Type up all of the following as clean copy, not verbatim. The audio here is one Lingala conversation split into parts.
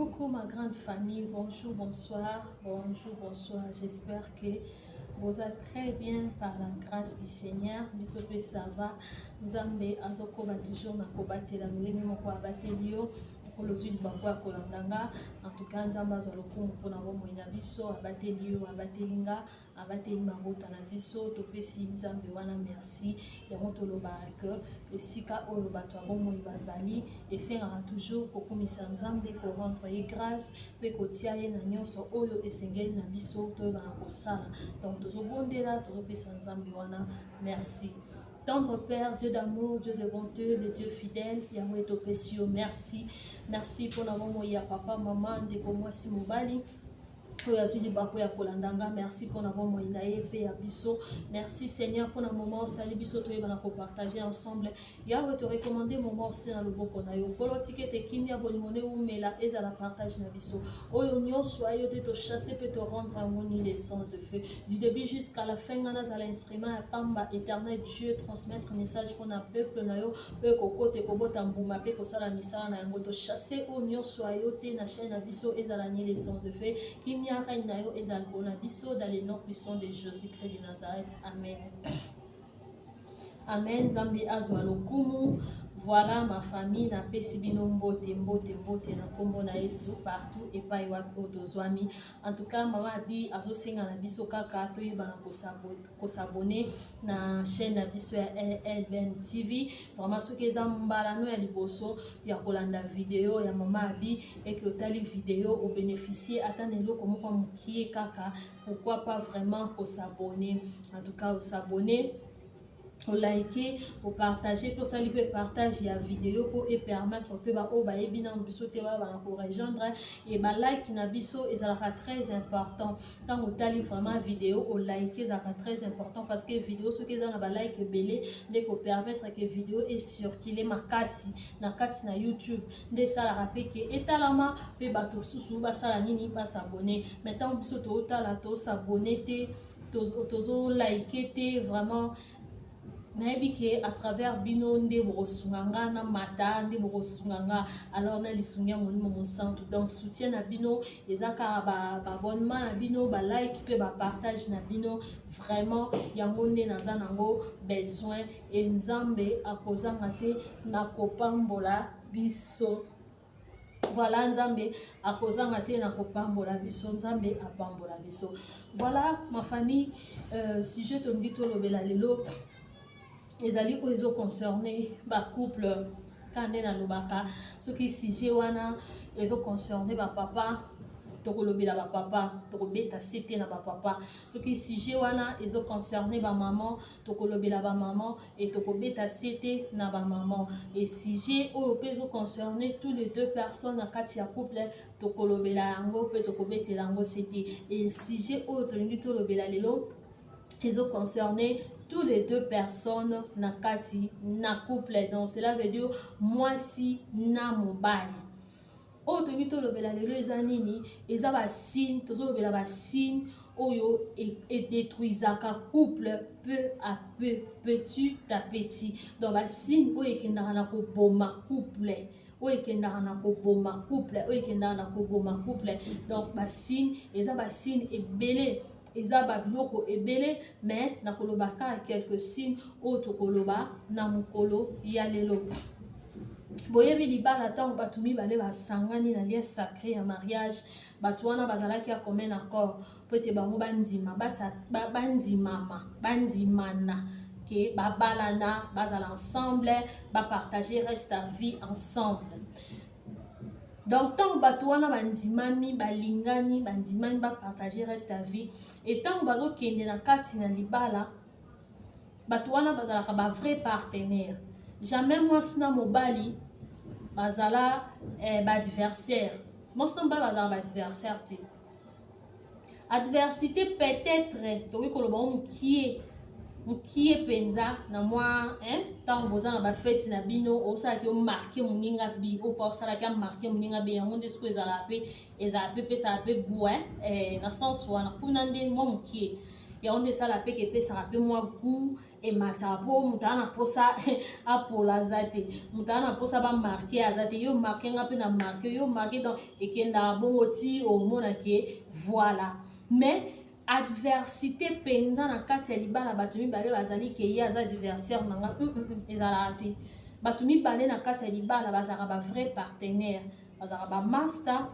Coucou ma grande famille, bonjour, bonsoir, bonjour, bonsoir. J'espère que vous êtes très bien par la grâce du Seigneur. Bisope ça va. Nzambe azoko ba toujours na kobatela lolenge moko abatelio. Kolozwi libango ya kolandanga. En tout cas nzambe azwa lokumu mpona bomoi na biso abateli yo abatelinga abateli mabota na biso topesi nzambe wana merci yango tolobaka ke esika oyo bato ya bomoi bazali esengaka toujours kokumisa nzambe korendre ye grâce mpe kotia ye na nyonso oyo esengeli na biso toyebana kosala donc tozobondela tozopesa nzambe wana merci. Tendre Père, Dieu d'amour, Dieu de bonté, le Dieu fidèle, Yahweh Topesio, merci. Merci pour l'amour, ya papa, maman, ndeko mwasi mobali. Merci pour l'avoir moïnaï et abisso. Merci Seigneur pour le moment où sali biso to yebana ko partager ensemble. Yahweh te recommander moment aussi dans le boko na yo. Polo tikete kimia bolimone ou mela eza la partage na biso. Oyo nyo soyo te to chasser peut te rendre à mon l'essence de feu. Du début jusqu'à la fin on a l'instrument à pamba éternel Dieu transmettre message pour un peuple na yo pe kokote ko botambuma pe ko sala misala na yango to chasser o nyo soyo te na chaîne na biso eza la l'essence de feu. Kimia Reinayo et Zalbonabiso dans le nom puissant de Jésus-Christ de Nazareth. Amen. Amen. Zambi Azwalokumu. Voilà ma famille na pesibino mbote na kombo na Yesu partout et pas otozwami. En tout cas mama bi azosenga na biso kaka to yebana ko s'abonner na chaîne na biso ya LBN TV. Vraiment soki eza mbala no ya liboso ya kolanda vidéo ya mama bi et que otali vidéo au bénéficier attenelo comme kwa mukie kaka pourquoi pas vraiment ko s'abonner. En tout cas au s'abonner au liker, au partager, pour ça lui peut partager la vidéo pour et permettre peu ba o ba ebina biso te ba ba ko rejoindre et ba like na biso et ça sera très important. Tant au tali vraiment vidéo au liker ça sera très important parce que vidéo ce que ça na ba like belé dès qu'on permettre que vidéo est circuler makasi na kati na YouTube dès ça la rappeler que etalama pe ba to susu ba sala nini ba s'abonner. Maintenant biso to tala to s'abonner te tozo liker te vraiment maybe que à travers bino nde borosunganga na mata nde borosunganga alors na lisungia monimo mo centre donc soutien na bino ezaka ba abonnement na bino ba like pe ba partage na bino vraiment yango nde naza nango besoin et nzambe akozanga te na kopambola biso. Voilà nzambe akozanga te na kopambola biso nzambe apambola biso. Voilà ma famille si je te dis to lobela lelo les alliés ils ont concerné par couple quand on est dans le baka ce qui sujet wana ils ont concerné par papa tokolobela ba papa tokobeta c'était na ba papa ce qui sujet wana ils ont concerné ba maman tokolobela ba maman et tokobeta c'était na ba maman et sujet au ils ont concerné tous les deux personnes na kati ya couple tokolobela yango pe tokobetela yango c'était et sujet au tolingi tolobela lelo ils ont concerné tous les deux personnes na kati na couple donc cela veut dire moi si na mobali o to ngito lobela lelo eza nini eza ba signe tozo lobela ba signe oyo et détruisaka couple peu à peu petit à petit donc ba signe oyo ekendaka na koboma couple oyo ekendaka na koboma couple oyo ekendaka na koboma couple donc ba signe eza ba signe ebele eza ba biloko ebele mais na kolobaka quelques signes o to koloba na mukolo ya lelo boyebi libala tango bato mibale basangani na lien sacré ya mariage bato wana bazalaki ya commun accord po ete bango bandima bandimana ke babalana bazala ensemble bapartager reste à vie ensemble. Donc tant bato wana bandimami balingani bandimani ba partager reste à vie et tant bazo kende na kati na libala bato wana bazalaka ba vrai partenaire jamais moi sina mobali bazala ba adversaire moi sina mobali bazala ba adversaire te adversité peut-être to ko loba mukie penza na moi tant boza na ba fête na bino osala ki o marquer moninga bi o pa osala ki marquer moninga bi yango ndesko ezala pe pe ça pe goût na sens wana kuna nde mo mukie ya onde ça la pe ke pe ça rappelle moi goût et matapo mutana posa apola zate mutana posa ba marquer azate yo marquer nga pe na marquer yo marquer dans et kenda bongo ti au mona ke voilà mais adversité penza na kati ya libala bato mibale bazali ke ye aza adversaire nanga ezala te bato mibale na kati ya libala bazalaka ba vrai partenaire bazalaka ba master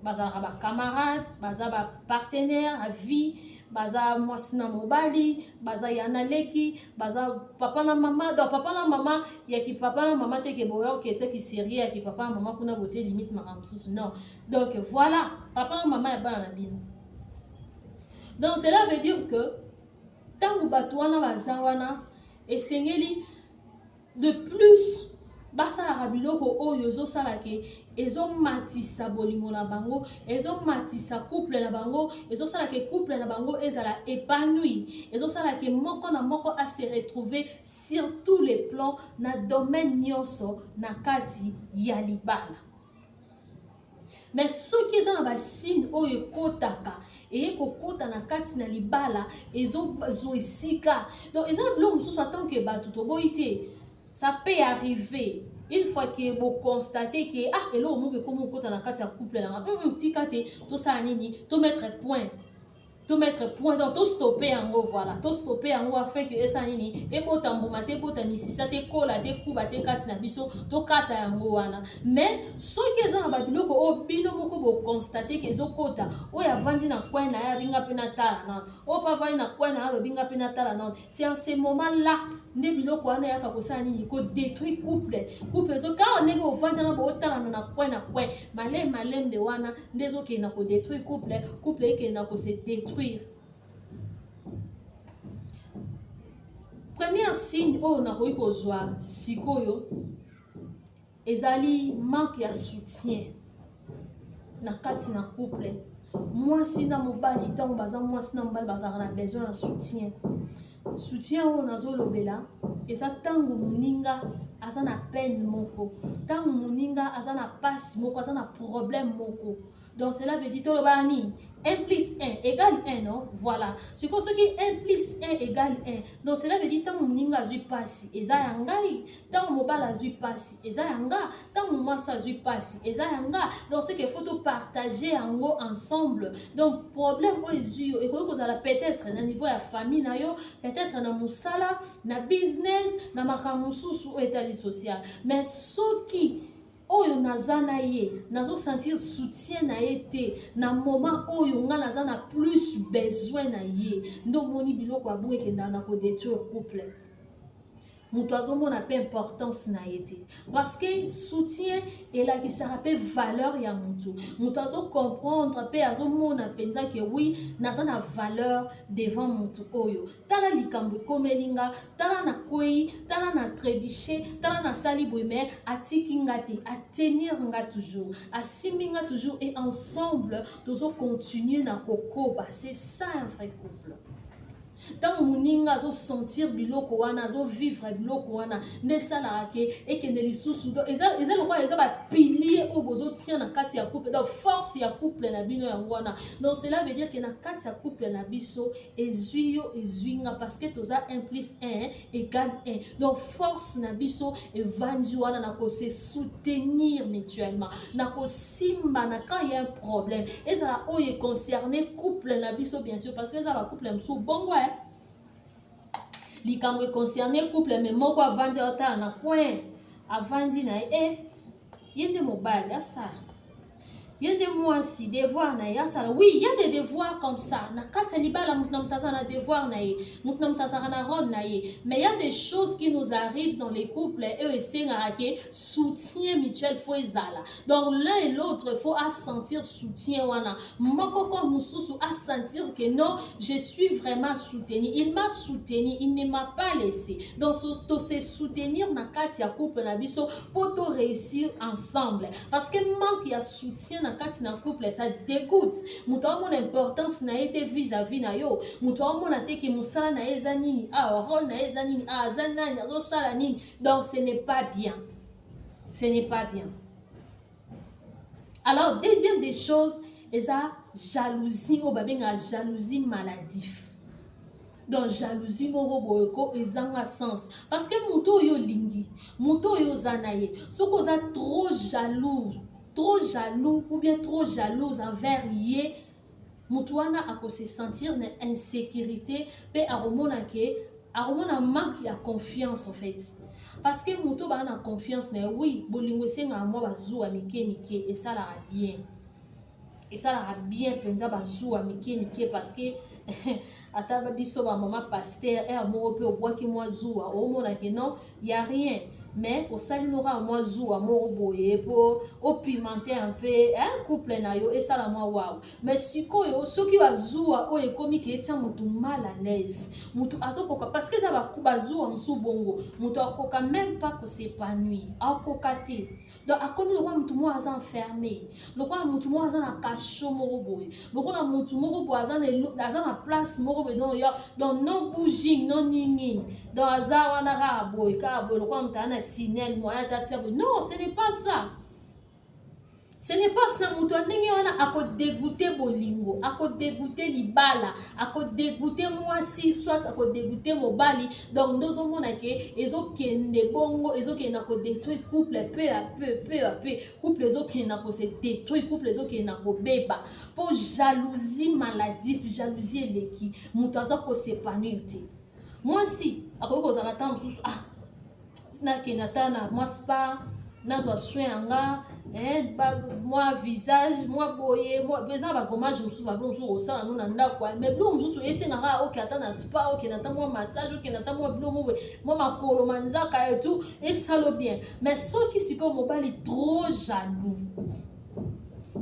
bazalaka ba camarade baza ba partenaire à vie baza mwasi na mobali baza yana leki baza papa na mama donc papa na mama ya ki papa na mama te ke boya ke te ki sérieux ya ki papa na mama kuna botie limite makamsusu non donc voilà papa na mama ya bana na bino. Donc cela veut dire que tant bato wana baza wana esengeli de plus basalaka biloko oyo ezosalaka ezomatisa bolingo na bango ezomatisa couple na bango ezosalaka couple na bango ezala épanoui ezosalaka moko na moko a se retrouver sur tous les plans na domaine nyonso na kati ya libala. Mais soki eza na basigne oyo ekotaka eye kokota na kati na libala ezozwa esika donc eza na biloko mosusu atant ke bato toboyi te ça peut arriver une fois que vous constatez que ah eloko moko ekomi okota na kati ya couple nanga tika te tosala nini to mettre point donc to stopper yango voilà to stopper yango afin que esa nini ebota mbuma te ebota misisa te kola te kuba te kasi na biso to kata yango wana mais soki eza na babiloko oyo bino moko boconstate ke ezokota oyo avandi na coin na ye abinga mpe na tala nano oyo mpe avandi na coin na ye alobinga mpe na tala nano c'est en ce moment là nde biloko wana yaka kosala nini kodétruire couple ezo kaka ndenge ovandi wana bootalana na coin malembe wana nde ezokenda kodétruire couple ekenda kose détruire. Premier signe oyo nakoki kozwa sikoyo ezali manque ya soutien na kati na couple mwasi na mobali ntango baza mwasi na mobali bazalaka na besoin ya soutien oyo nazolobela eza ntango moninga aza na peine moko ntango moninga aza na pasi moko aza na problème moko. Donc cela veut dire que 1 plus 1 égale 1, non? Voilà. C'est comme ce qui 1 plus 1 égale 1. Donc cela veut dire que tant que je passe, et ça yangai. Tant que mobile je passe, et ça yanga. Tant que moi ça je passe, et ça yanga. Donc c'est qu'il faut tout partager en gros ensemble. Donc problème au yeux, et que vous allez peut-être na niveau de la famille na yo, peut-être na musala, na business, na makamususu ou état social. Mais ce qui oyo naza na ye nazo sentir soutien na ye te na moment oyo nga naza na plus besoin na ye ndo moni biloko abunga ekenda na kodétruire couple moto azomona pe importance na ye te parce que soutien elakisaka pe valeur ya moto azocomprendre pe azomona mpenza ke oui naza na valeur devant moto oyo tala likambo ekomelinga tala na kwei tala na trébuché tala na sali boye me atiki nga te atenir nga toujours asimbi nga toujours et ensemble tozocontinue na kokoba. C'est ça un vrai couple. Tant moninga azo sentir biloko wana azo vivre biloko wana nesalaka ke ekende lisusu do eza lokwa eza ba pilier o bozo tient na kati ya couple donc force ya couple na bino yango wana. Donc cela veut dire que na kati ya couple na biso ezuinga parce que toza 1 plus 1 égale 1. Donc force na biso evandi wana na ko se soutenir mutuellement na ko simba na quand il y a un problème ezala oye concerné couple na biso bien sûr parce que ça va couple mso bongo likambo concerné couple mais moko avandi ota na coin avandi na yende mobile asa yende mwasi devoir na yasa oui il y a des devoirs comme ça na kati libala mutna mutaza na devoir na ye mutna mutaza na rôle na ye mais il y a des choses qui nous arrivent dans les couples et senga ke soutien mutuel faut ezala donc l'un et l'autre faut à sentir soutien wana moko ko mususu à sentir que non je suis vraiment soutenu il m'a soutenu il ne m'a pas laissé donc to se soutenir na kati ya couple na biso pour to réussir ensemble parce que manque ya soutien na kati na couple ça dégoûte muto amona importance na été vis-à-vis na yo muto amona te ke musala na eza nini rôle na eza nini zanani azo sala nini donc ce n'est pas bien alors deuxième des choses eza jalousie o babenga jalousie maladive donc jalousie moko boyeko ezanga sens parce que moto oyo lingi moto oyo zanaye soki oza trop jaloux ou bien trop jalouse envers ye moto wana akose sentir na insécurité pe akomona manque ya confiance en fait parce que moto ba na confiance na oui bolingo esenga mwa bazuwa mike esalaka bien penza bazuwa mike parce que ata biso ba mama pasteur moko pe obwaki mwa zuwa omona ke non y a rien mais osali nora mwa zuwa moko boye po opimenter un peu un couple na yo esala mwa wow mais sikoyo soki bazuwa oyo ekomi ke etia motu mal à l'aise motu azokoka parce que za bazuwa mosu bongo motu akoka même pas s'épanouir akoka te donc akomi lokwa motu moko aza enfermé lokwa motu moko aza na kasho moko boye lokola motu moko boye aza na place moko boye donc non bouging non ninging donc aza wana kaka boye lokwa motu ana tinel moyen tatia boye non ce n'est pas ça. Ce n'est pas ça, moto ndenge wana ako dégoûter bolingo, ako dégoûter libala, ako dégoûter mwasi soit ako dégoûter mobali. Donc ndozo mona ke ezokende bongo, ezokende ko détruire couple peu à peu. Couple ezokende ko se détruire, couple ezokende ko beba. Pour jalousie maladive, jalousie eleki, moto azoko s'épanouir te. Mwasi ako ko zala temps na kenatana mwaspa nazwa soin anga moi visage moi boye moi besoin ba gommage musu ba blonzo osala no na ndako mais blonzo musu esengaka OK ata na spa OK na ta moi massage OK na ta moi blonzo moi makolo manzaka et tout et ça le bien mais soki siko mobali trop jaloux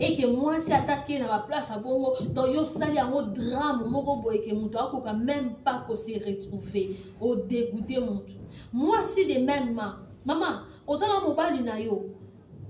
et que moi si attaqué dans ma place à bongo donc yo sali yango drame moko boye que muto akoka même pas ko se retrouver au dégoûter muto moi si de même maman osala mobali na yo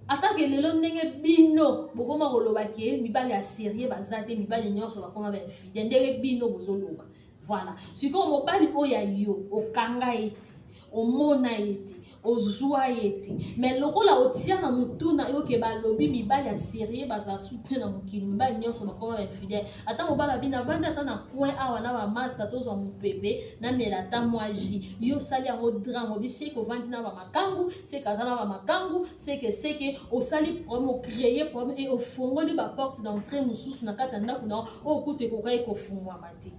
atake lelo ndenge bino bokoma koloba ke mibali ya sérieux bazate mibali nyonso bakoma ba infidèle ndenge bino bozoloba voilà siko mobali oya yo okanga ete omona ete ozwa ete mais lokola otia na mutuna yo ke balobi mibali ya sérieux baza soutenir na mukili mibali nyonso bakoma ba infidèle ata mobala bina vandi ata na coin awa na ba master tozwa mupepe na mela ata mwaji yo sali yango drame obisi ko vandi na ba makangu c'est kazana ba makangu c'est que au sali problème au créer problème et au fongoli ba porte d'entrée mususu na kati ndako na o kute ko kai ko fungwa mate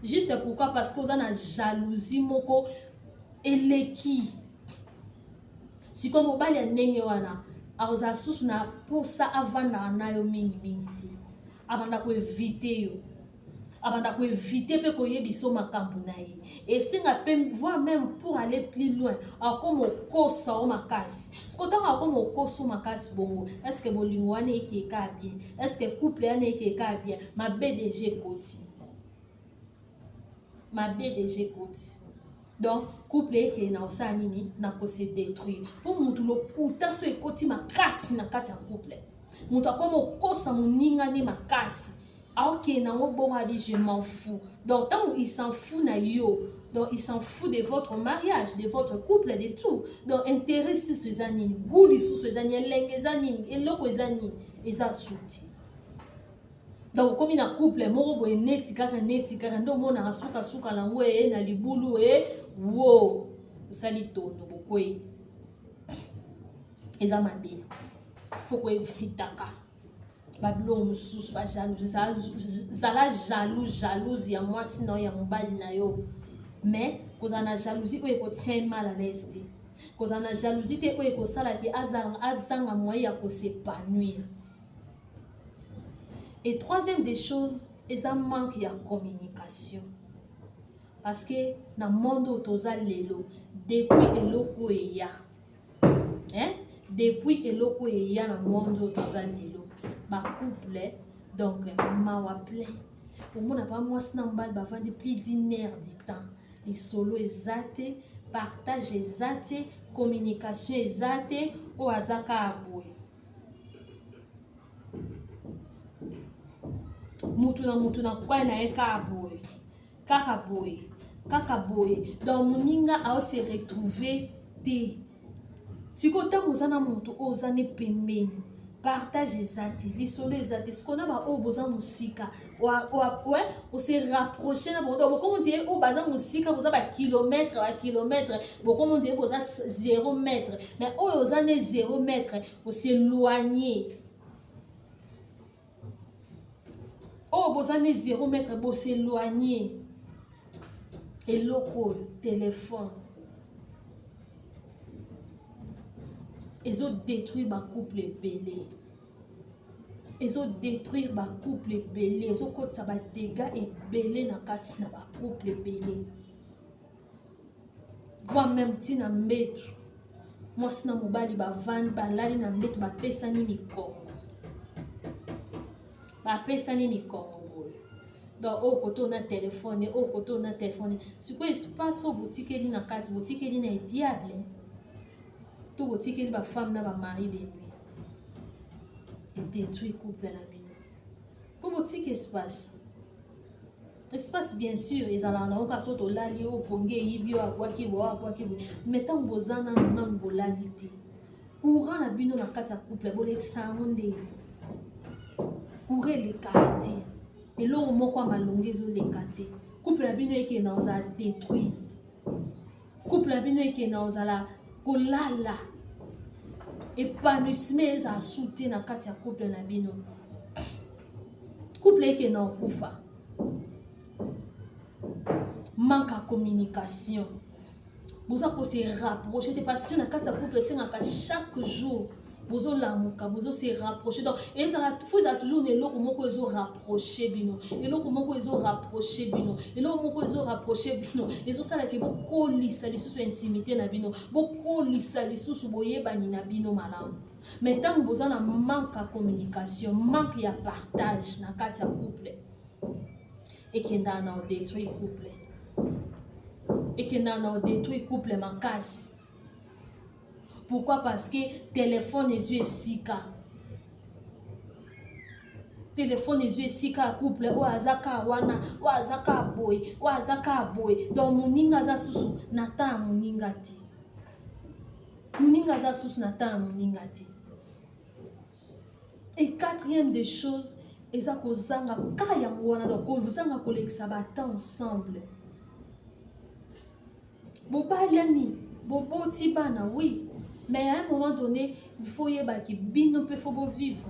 juste pourquoi parce que vous avez jalousie moko eleki siko mobali ya ndenge wana aoza susu na posa avanda nayo mingi te abanda ko éviter yo abanda ko éviter pe ko yebiso makambo na ye et singa pe voire même pour aller plus loin akomo kosa o makasi siko tanga akomo kosa o makasi bongo est-ce que bolingo wana ekeka bien est-ce que couple wana ekeka bien ma BDG koti donc couple eke na osala nini na ko se détruire pour mutu lokuta so ekoti makasi na kati ya couple mutu akoma okosa moninga nde makasi aoke nango bongo abi je m'en fous donc tant il s'en fout na yo donc il s'en fout de votre mariage de votre couple de tout donc intérêt sisusu eza nini goût lisusu eza nini elenge eza nini eloko eza nini eza suti donc comme na couple moko boye neti kaka ndo mona suka lango na libulu wo osali tono bokwei eza mabe faut ko evitaka babilongo mosusu zala jalouse ya mwasi na ya mobali na yo mais kozala na jalousie oyo ekotia mal à l'aise te kozala na jalousie te oyo ekosala ke azanga moyen ya kosepanouir. Et troisième des choses, c'est un manque de communication. Parce que dans le monde où toza lelo, depuis eloko eya, depuis eloko eya dans le monde où toza lelo, ba couple donc mawa plein. Au moins pas moi snambal ba vandi plus d'une heure du temps. Les solo ezate, partage ezate, communication ezate, o azaka aboy. Mutu na kwa na eka boy kaka boy dans moninga a se retrouver te siko ta kozana mutu ozane pembeni partage ezate lisolo ezate ce qu'on a ba o boza musika ouais on s'est rapproché na bondo comme on dit o baza musika boza ba kilomètre bon comme on dit boza 0 mètre mais o ozane 0 mètre on s'éloigner o bozane 0 mètre bo s'éloigner et loko téléphone ils ont détruit ma couple belé. Ils ont détruit ma couple belé. Ils ont fait des dégâts et belé na kati na ma couple belé. Voir même ti na mbetu. Moi si na mobali ba van ba lali na mbetu ba pesa ni mikongo. Ba pesa ni mikongo. Donc au côté on a téléphone, au côté on a téléphone. Ce qui se passe au boutique li na kati, boutique li na diable. Tout boutique li ba femme na ba mari de lui et détruit couple na bino pour boutique espace bien sûr ils allent na oka soto lali o ponge yibi o akwaki bo mais tant bozana na bolali te courant na bino na kati ya couple bolek sangonde courir les quartiers et lo moko malongezo les quartiers couple na bino eke na oza détruit couple na bino eke na ozala kolala épanouissement za soutien na kati ya couple na bino couple eke na okufa manque à communication boza ko se rapprocher parce que na kati ya couple sengaka chaque jour bozo lamuka bozo se rapprocher donc et ça faut ça toujours ne loko moko ezo rapprocher bino et loko moko ezo rapprocher bino et loko moko ezo rapprocher bino ezo sala ke boko lisa lisusu intimité na bino boko lisa lisusu boyebani na bino malamu mais tant boza na manque à communication manque ya partage na kati ya couple et kenda na détruire couple et kenda na détruire couple makasi. Pourquoi? Parce que téléphone les yeux sika. Téléphone les yeux sika couple o azaka wana o azaka boy o azaka boy donc muninga za susu nata muninga ti. Muninga za susu nata muninga ti. Et quatrième des choses eza kozanga kaya wana donc kozanga kolekisa bata ensemble. Bobaliani bobo tibana oui. Mais à un moment donné, il faut y avoir que bino peut faut vivre.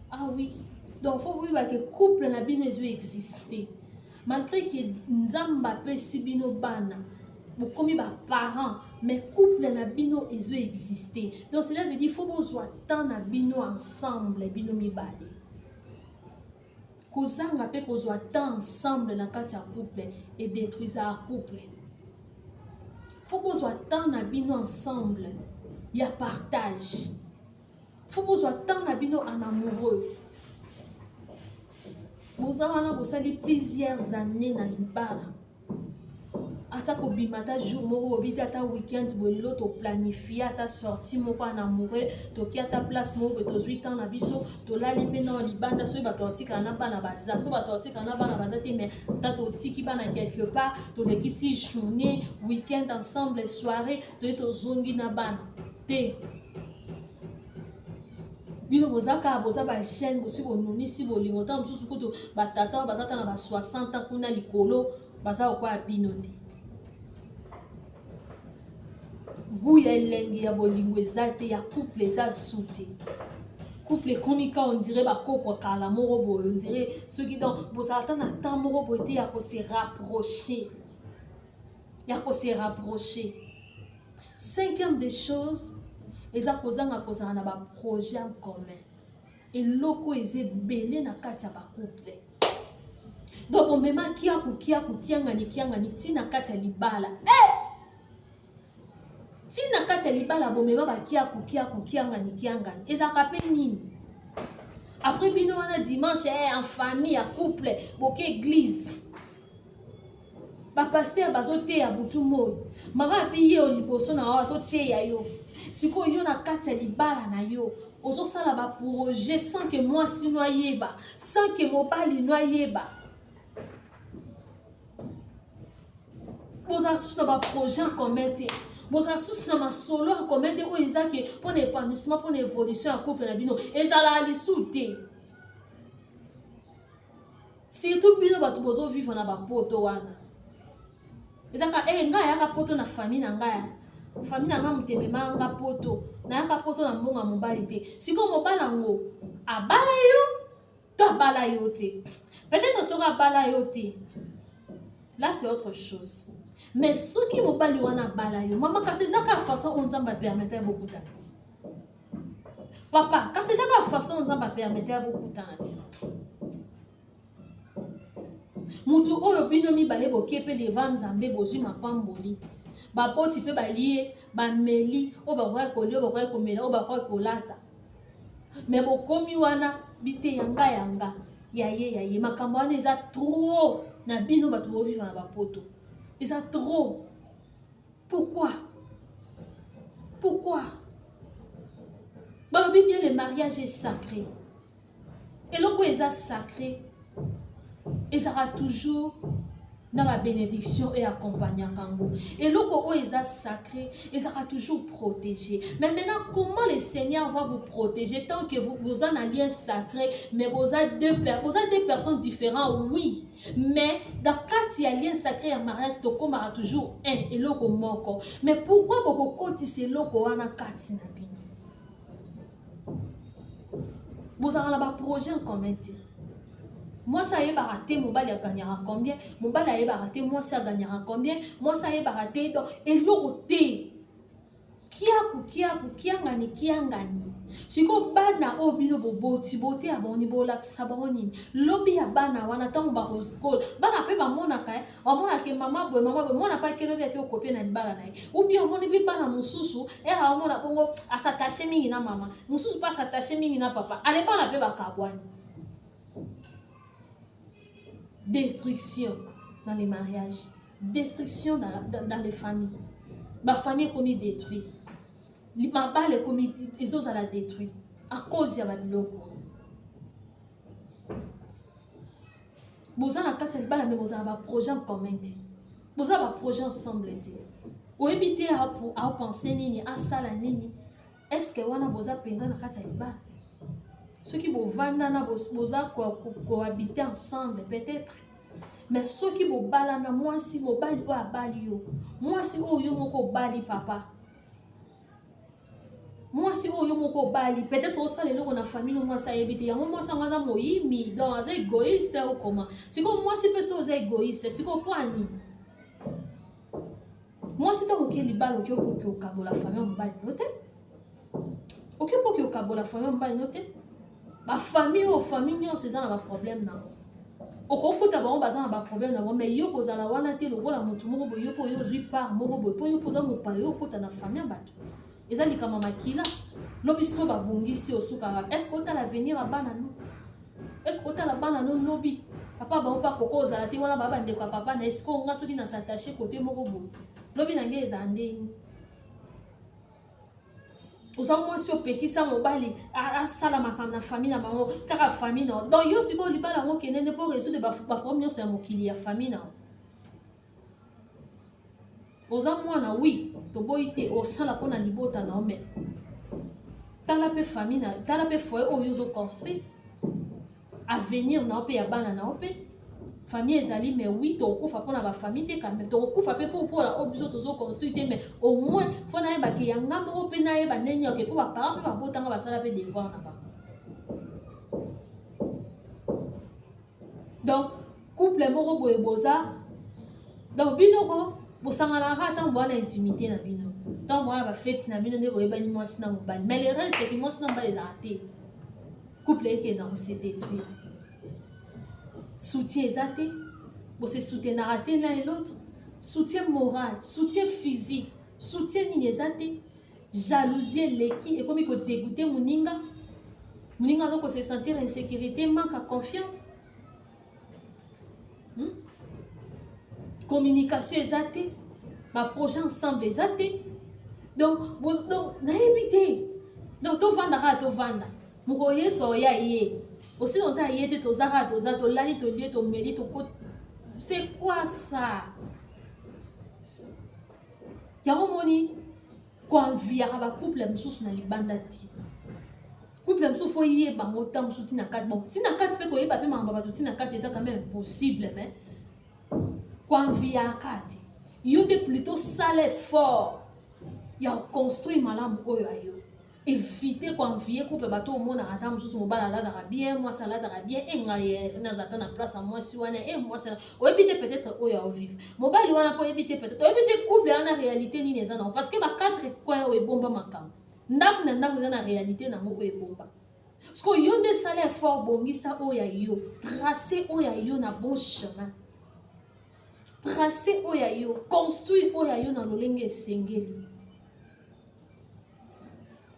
Ah oui. Donc il faut voir que couple na bino exister. Malgré que nzamba pe si bino bana, vous comme ba parents, mais couple na bino exister. Donc cela veut dire faut besoin tant na bino ensemble bino mi bale. Kozanga pe kozwa tant ensemble na kati ya couple et détruire un couple. Faut besoin tant na bino ensemble. Il y a partage. Faut que vous tant nabino en amoureux. Vous avez plusieurs années dans l'ibala. Ata ko bimata jour moko obiti ata weekend bolilo to planifier ata sortie moko en amoureux to ki ata place moko to 8 ans na biso to lali pe na libanda so ba tortika na bana baza so ba tortika na bana baza te mais ta to tiki bana quelque part to le kisi journée weekend ensemble soirée to zongi na bana te bino bozaka boza ba jeune bosi bononi si bolingo ta mususu kuto batata bazata na ba 60 ans kuna likolo baza kwa bino te Gouya elengi ya bolingo ezate ya couple eza souté. Couple komika on dirait ba koko kala moko boy on dirait ceux qui dans bozata na temps moko boy te ya ko se rapprocher. Ya ko se rapprocher. Cinquième des choses eza kozanga kozanga na ba projet en commun. Et loko eze belé na kati ya ba couple. Donc on mema kia ngani tina kati ya libala. Tina kati ya libala bomema ba kia ngani ezaka pe nini après bino wana dimanche en famille à couple boke église ba pasteur bazote ya butu moyo mama apiye o liboso na azote ya yo siko yo na kati ya libala na yo ozo sala ba projet sans que moi sino yeba sans que mobali no yeba boza sous ba projet en commun. bozala susu na masolo ya komete oyo eza ke mpona épanouissement mpona évolution ya couple na bino ezala lisu te. Surtout bino bato bozovivre na bapoto wana ezaka ngai ayaka poto na famille na ngai, famille na nga motemema nga poto nayaka poto na mbongo ya mobali te. Sikoyo mobali yango abala yo to abala yo te, peut-être soki abala yo te, là c'est autre chose. Mais soki mobali wana abala yo mama, kasi ezaka façon oyo nzambe apermete ya bokutana ti. Papa, kasi ezaka façon oyo nzambe apermete ya bokutana ti. Mutu oyo bino mibale boke mpe devant nzambe bozwi mapamboli baboti mpe balie bameli oyo bakoki kolia oyo bakoki komela oyo bakoki kolata, me bokomi wana bite yanga yanga yaye makambo wana eza trop na bino bato bovivre na bapoto, eza trop. Pourquoi balobi bien le mariage est sacré, eloko eza sacré ezala toujours dans ma bénédiction et accompagnant kango. Et l'oko est sacré, et ça sera toujours protégé. Mais maintenant, comment le Seigneur va vous protéger tant que vous en alliez sacré, mais vous avez deux personnes différentes, oui. Mais dans quand il y a lien sacré en mariage, donc on aura toujours un et l'oko moko. Mais pourquoi beaucoup côté c'est l'oko wana kati na bino? Vous avez un projet en commun. Moi ça y est baraté, mon bal gagnera combien? Mon bal a baraté, moi ça gagnera combien? Moi ça y est baraté, donc et l'autre qui a gagné. Si ko bana obino boboti bote aboni bolak saboni lobi ya bana wana tango ba school bana pe ba mona ka amona ke mama boy mona pa ke lobi ya ke okopie na libala na ou bien mona bi bana mususu amona bongo asatache mingi na mama mususu pas s'attacher mingi na papa ale bana pe ba kabwani. Destruction dans les mariages, destruction dans les familles. Ma famille est comme détruite. Ma balle est comme ils osent la détruire à cause de la biloko. Vous avez un balle, mais vous avez un projet en commun. Vous avez un projet ensemble. Vous évitez à penser nini, à ça la nini. Est-ce que vous avez besoin de penser dans la balle? Ceux qui vont cohabiter ensemble, peut-être. Mais ceux qui vont balana, moi si vous bali ou à bali yo, moi si vous yo moko bali papa, moi si vous yo moko bali, peut-être au sein de l'eau on a famille, moi ça évite. Y'a moi ça moi moïmi dans un égoïste ou comment? Si comme moi si personne est égoïste, si comme pas ni. Moi si t'as ok les balles ok pour que au cabo la famille on bali noté. Ok pour que au cabo la famille on bali noté. Ma famille ou famille on se sent un problème là. Au coup d'abord on base un problème là mais yo pose la wana te le rôle à mon tout monde yo pour yo zui par mon boy pour yo pose mon père yo côté na famille bato. Eza li kama makila. Lobi so ba bongisi osuka. Est-ce que t'as l'avenir à banano? Est-ce que t'as la banano lobby? Papa ba pas koko za la te wana baba ndeko papa na est-ce qu'on a soki na s'attacher côté moko boy. Lobby na ngeza andeni. Moi si opekisa mobali asala makambo na famille na bango kaka famille na donc yo siko libala ngo kenene pour résoudre ba problème sur mokili ya famille na mwana oui to boité au sala pona libota na mais tala pe famille na tala pe foyer o yo zo construire avenir na pe ya bana na pe famille ezali mais oui to okufa pona ba famille te quand même to okufa pe pour la obiso to zo construire mais au moins faut na ba ki yanga mo pe na ba nenya ke pour ba parents pe ba botanga ba sala pe devoir na ba. Donc couple moko boye boza donc bino ko bosangana ka tan boana intimité na bino tan boana ba fête na bino ne boye ba ni mwasi na mobali mais le reste c'est que mwasi na mobali ezate couple eke na se détruire. Soutien exaté, vous se soutenez l'un et l'autre, soutien moral, soutien physique, soutien exaté, jalousie l'équipe et comme il faut dégoûter Mouninga donc se sentir insécurité, manque de confiance, communication exaté, ma projet ensemble exaté, donc naïvité, donc tout vanda. Mouroye soya yé. Aussi longtemps y était aux arats, aux atolali, aux lieux, aux mérites, aux côtes. C'est quoi ça? Yamomoni, koanviaka bacouple mosusu na libanda ti couple mosusu fo yeba ngo ta mosusu tina kati bon tina kati mpe koyeba mpe makambo bato tina kati eza quand même impossible mais koanviaka te yo te plutôt sale effort ya construire malamu oyo ayo éviter koanvie couple bato omona ata mosusu mobala alataka bien mwasi alataka bien engaye nazata na place ya mwasi wana mwasi oyebi te peut-être oyo aovivre mobali wana mpo oyebi te peut-être oyebi te couple wana réalité nini eza nango parce que ba 4 coin oyo ebomba makambo ndako na ndako eza na réalité nango oyo ebomba parce que yo nde sala effort bongisa oyo ya yo tracer oyo ya yo na bon chemin tracer oyo ya yo construire oyo ya yo na lolenge esengeli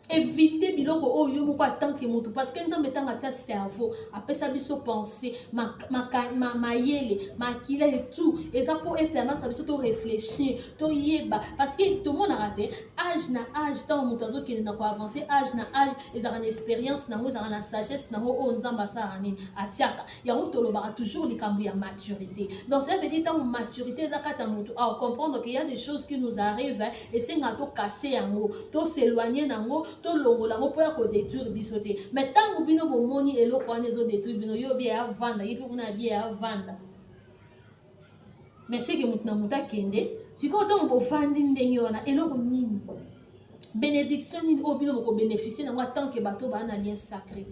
éviter biloko oyo yo moko atanke moto parce que nzambe tanga tia cerveau apesa biso penser mayele makila et tout eza po permettre biso to réfléchir to yeba parce que tout le monde a raté âge na âge tant moto azokende na ko avancer âge na âge ezaka na expérience nango ezaka na sagesse nango oyo nzambe asala nini atiaka yango tolobaka toujours likambo ya maturité donc ça veut dire tant maturité eza kati ya moto à comprendre qu'il y a des choses qui nous arrivent et esenga to casser yango to s'éloigner nango to longola ngo poya ko détruire biso te mais tango bino bomoni eloko wana ezo détruire bino yo bien avanda yebi kuna bien avanda mais c'est que mutu na mutu akende sikoyo ntango bovandi ndenge wana eloko nini bénédiction nini oyo bino boko bénéficier nango atanke bato baa na lien sacré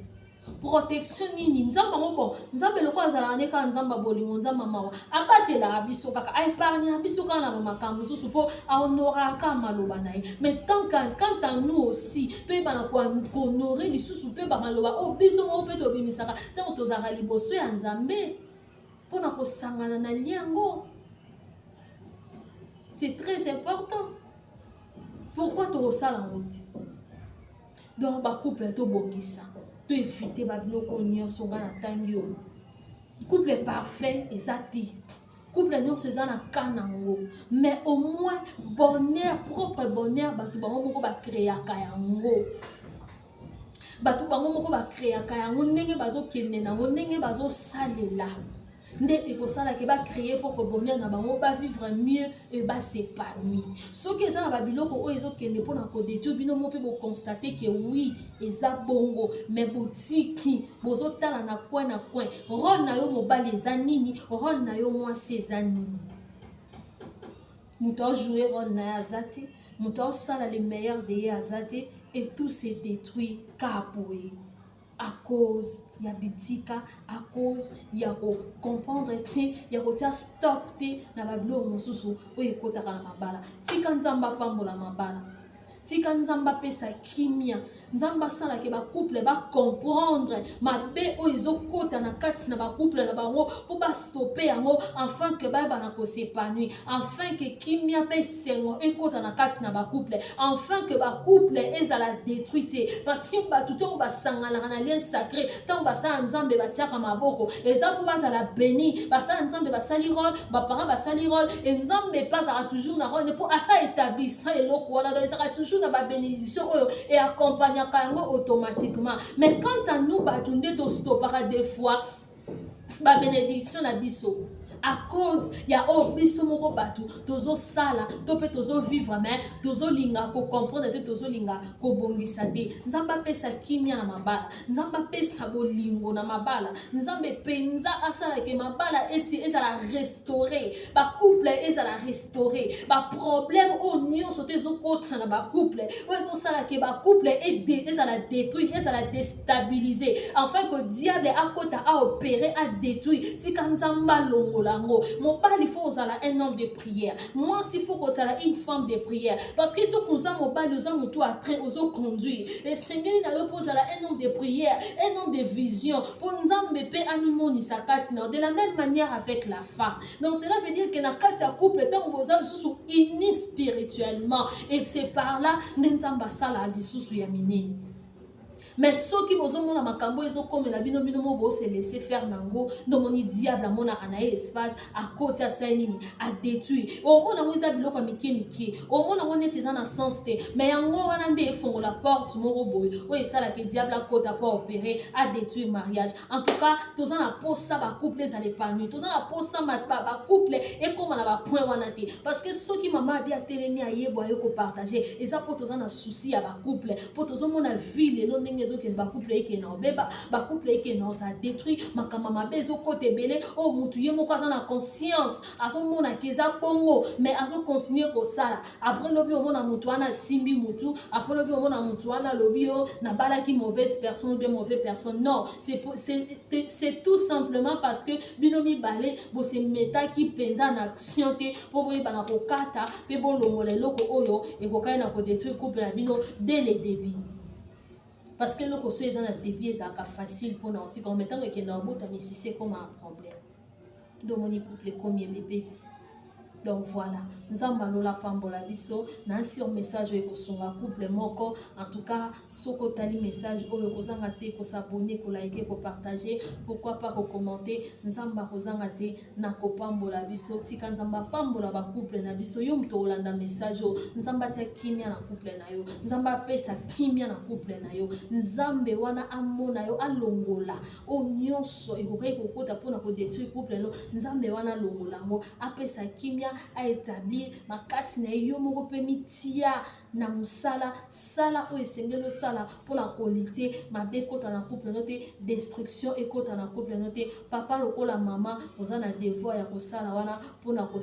protection nini nzamba ngo bon nzambe loko azala ne ka nzamba bolingo nzamba mawa abatela biso kaka épargne biso kana na makambo mosusu po honora ka maloba na ye mais tant à nous aussi to yebana ko honorer lisusu pe ba maloba o biso ngo pe to bimisaka tant tozaka liboso ya nzambe pona ko sangana na liango c'est très important pourquoi to sala ngoti donc ba couple to bongisa to éviter babiloko nyonso nga na time yo couple parfait ezati couple nyonso eza na ka nango mais au moins bonheur propre bonheur bato bango moko bakreaka yango bato bango moko bakreaka yango ndenge bazokende nango ndenge bazosalela nde ekosala ke ba créer propre bonheur na bango ba vivre mieux et ba s'épanouir soki eza na babiloko oyo ezokende mpona kodétruire bino mo mpe boconstater ke oui eza bongo mais botiki bozotala na coin rôle na yo mobali eza nini rôle na yo mwasi eza nini moto ajouer rôle na ye aza te moto asala le meilleur de ye aza te et tout se détruit ka boye à cause ya bitika à cause ya ko comprendre te ya ko tia stop te na babilo mosusu oyo ekotaka na mabala tika nzamba pambola mabala tika nzamba pesa kimia nzamba sala ke ba couple ba comprendre mabe oyo ezokota na kati na ba couple na bango po ba stopper yango afin que ba na ko s'épanouir afin que kimia pe sengo ekota na kati na ba couple afin que ba couple ezala détruite parce que ba tout on ba sangala na lien sacré tant ba sa nzambe ba tiaka maboko eza po ba sala béni ba sa nzambe ba sali rôle ba parents ba sali rôle et nzambe pas sera toujours na rôle pour asa établir ça eloko wana donc sera toujours na ba bénédiction et accompagner automatiquement mais quant à nous batunde to stoppera des fois ba bénédiction na biso à cause ya biso moko batu tozo sala to pe tozo vivre mais tozo linga ko comprendre te tozo linga ko bongisa te nzamba pesa kimia na mabala nzamba pesa bolingo na mabala nzambe penza asala ke mabala ezala restaurer ba couple ezala restaurer ba problème o nyonso te zo contre na ba couple o zo sala ke ba couple ezala détruire ezala déstabiliser afin que diable akota a opérer a détruire tika nzamba longola mon père il faut osala un homme de prière moi s'il faut osala une femme de prière parce que tout comme ça mon père nous a tout à train aux conduire et Seigneur n'a pas osala un homme de prière un homme de vision pour nous embêter animaux ni sakati de la même manière avec la femme donc cela veut dire que na kati ya couple tant boza sous unis spirituellement et c'est par là nzamba sala lisusu ya minene mais soki bozomona makambo ezokomela bino bino mo bose laisser faire nango ndomoni diable amona anaye espace akoti asali nini adétruire omona ngo eza biloko ya mike mike omona ngo neti eza na sens te mais yango wana nde efongola porte moko boye oyo esalaka diable akota po opérer adétruire mariage. En tout cas toza na posa bacouple ezala épanoui, toza na posa bacouple ekoma na bapoint wana te parce que soki mama abi atelemi ayebwa yo kopartage eza po toza na souci ya bacouple po tozomona vie lelo ndenge ezokende bacouple ekende na obeba bacouple ekende na osa détruire makambo mabe ezokota ebele oyo mutu ye moko aza na conscience azomonaka eza bongo mais azocontinue kosala après lobi omona mutu wana asimbi mutu après lobi omona mutu wana alobi yo nabalaki mauvaise personne ou bien mauvaise personne. Non, c'est tout simplement parce que bino mibale bose metaki penza na action te po boyeba na kokata pe bolongola eloko oyo ekokai na kodétruire couple na bino dès le début. Parce que loko so eza na début ezalaka facile mpona otika ometango ekende obotami sise comme un problème domoni couple ekomi ebebe. Donc voilà, nzamba lola pambola biso na sur message oyo kosunga couple moko. En tout cas soko tali message oyo kozanga te ko s'abonner ko liker ko partager, pourquoi pas ko commenter. Nzamba kozanga te na ko pambola biso tika nzamba pambola ba couple na biso yo mto olanda message o nzamba tia kimia na couple na yo, nzamba pesa kimia na couple na yo, nzambe wana amona yo alongola o nyonso ekokai kokota pona ko détruire couple no, nzambe wana longola ngo apesa kimia a établir makasi na yo moko pe mitia na musala sala o esengelo sala pour la qualité mabe kota na couple note destruction et kota na couple note papa lokola mama ozana devoir ya kosala wana pour na ko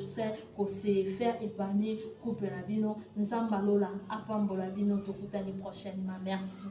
se faire épargner couple na bino. Nzamba lola apambola bino tokutani prochainement. Merci.